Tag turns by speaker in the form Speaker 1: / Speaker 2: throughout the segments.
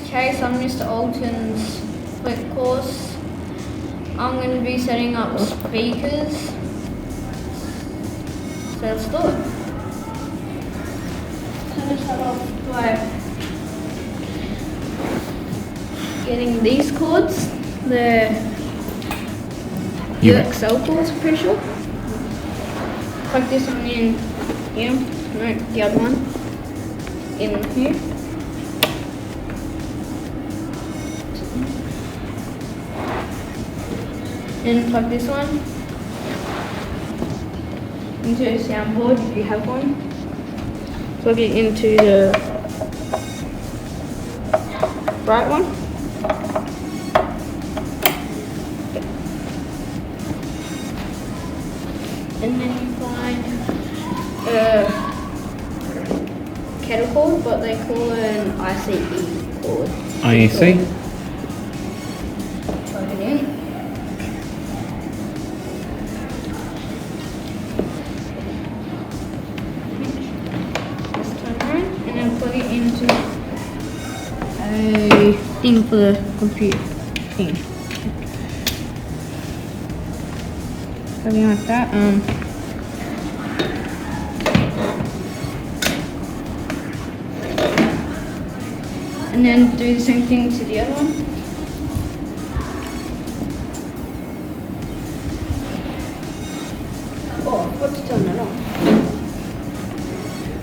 Speaker 1: Okay, so I'm Mr. Alton's split course. I'm going to be setting up speakers. So let's do it. So let's start off by getting these cords. They're Excel cords, I'm pretty sure. Plug this one in here, no, the other one in here. And plug this one into a soundboard if you have one. Plug it into the right one. And then you find a kettle cord, but they call it an ICE cord.
Speaker 2: IEC?
Speaker 1: Plug it in. Just turn around and then plug it into a thing for the computer thing. Something like that. And then do the same thing to the other one. Oh, I forgot to turn it on.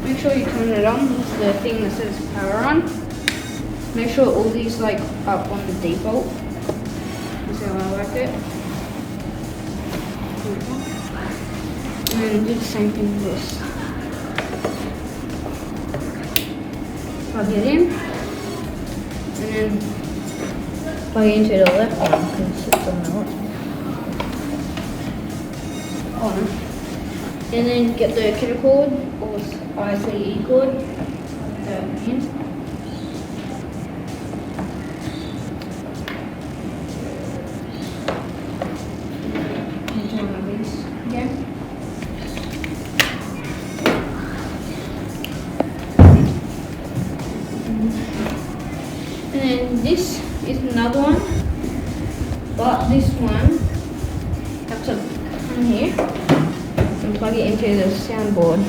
Speaker 1: Make sure you turn it on. It's the thing that says power on. Make sure all these like up on the default. That's how I like it. And then do the same thing with this. Plug it in. And then plug it into the left one because it's on the left. Oh no. And then get the kettle cord or ICE cord. In. Into one of these again. And then this is another one, but this one you have to come here and plug it into the soundboard.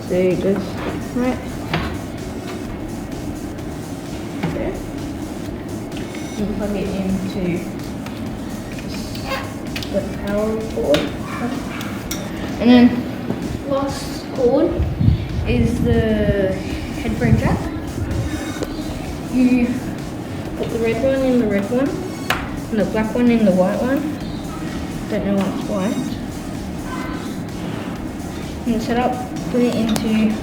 Speaker 1: So it goes right there. And plug it into the power cord. And then last cord is the headphone jack. You put the red one in the red one, and the black one in the white one. Don't know why it's white. And set up, put it into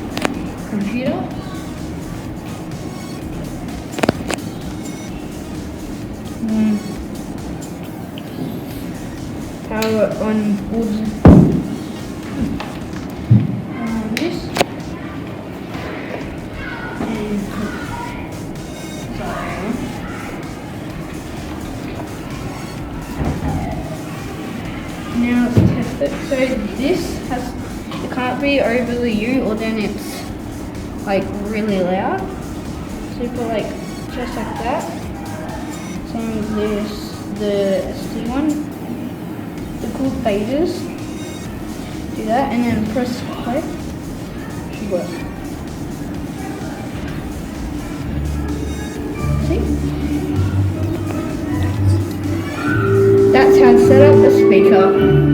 Speaker 1: computer. And power it on wood. This. Now let's test it. So this it can't be over the U or then it's like really loud. So you put like just like that. Same as this, the ST one. The cool faders. Do that and then press play. Should work. See? That's how to set up a speaker.